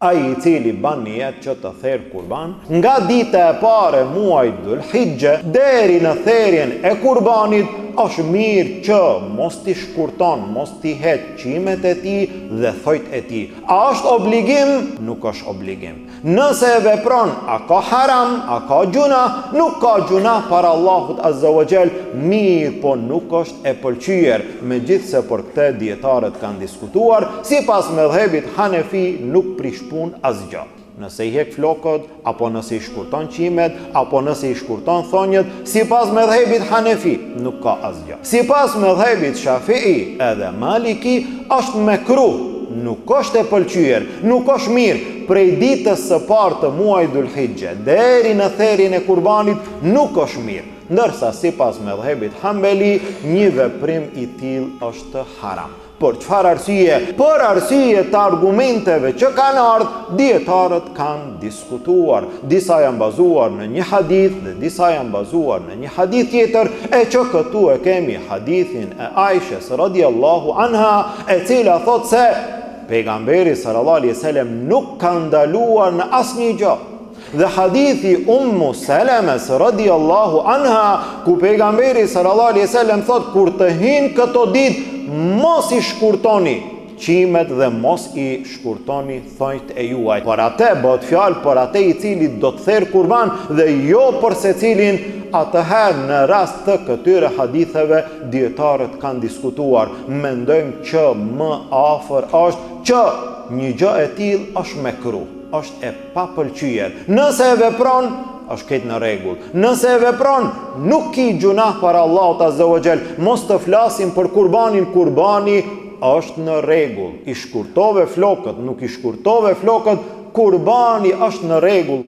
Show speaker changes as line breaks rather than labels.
Ai I cili ban niyet që të therr kurban nga dita e parë e muajit Dhul-Hijja deri në therrjen e kurbanit, është mirë që mos t'i shkurton, mos t'i heq qimet e tij dhe thojt e tij. A është obligim? Nuk është obligim. Nëse e vepron, a ka haram, a ka gjuna? Nuk ka gjuna para Allahut Azza wa Jall, mirë po nuk është e pëlqyer. Megjithse për këtë dietarët kanë diskutuar, sipas mëdhëbit Hanefi nuk prish punë asgjë. Nëse I hek flokët, apo nëse I shkurton qimet, apo nëse I shkurton thonjët, sipas mëdhëbit Hanefi nuk ka asgjë. Sipas mëdhëbit Shafi'i edhe Maliki është mekruh, nuk është e pëlqyer, nuk është mirë. Prej ditës së parë të muajit Dhul-Hijja deri në therrjen e kurbanit nuk është mirë. Ndërsa sipas mëdhëbit Hanbeli një veprim I tillë është haram. Por çfarë arsye? Për arsye të argumenteve që kanë ardhur, dietarët kanë diskutuar. Disa janë bazuar në një hadith dhe disa janë bazuar në një hadith tjetër, e që këtu e kemi hadithin e Aishës radhiyallahu anha, e cila thot se pejgamberi sallallahu alaihi wasallam nuk ka ndaluar në asnjë gjë. Dhe hadithi Ummu Selemes radhiyallahu anha, ku pejgamberi sallallahu alaihi wasallam thot kur të hin këto ditë mos I shkurtoni qimet dhe mos I shkurtoni thonjt e juaj. Por atë bëhet fjalë për atë I cili do të therr kurban dhe jo për secilin. Atëherë në rast të këtyre haditheve dietarët kanë diskutuar. Mendojmë që më afër është që një gjë e tillë është mekruh, është e papëlqyer. Nëse e vepron është këtë në rregull. Nëse e vepron, nuk ki gjunah para Allahut Azza wa Jall. Mos të flasim për kurbanin, kurbani është në rregull. I shkurtove flokët, nuk I shkurtove flokët, kurbani është në rregull.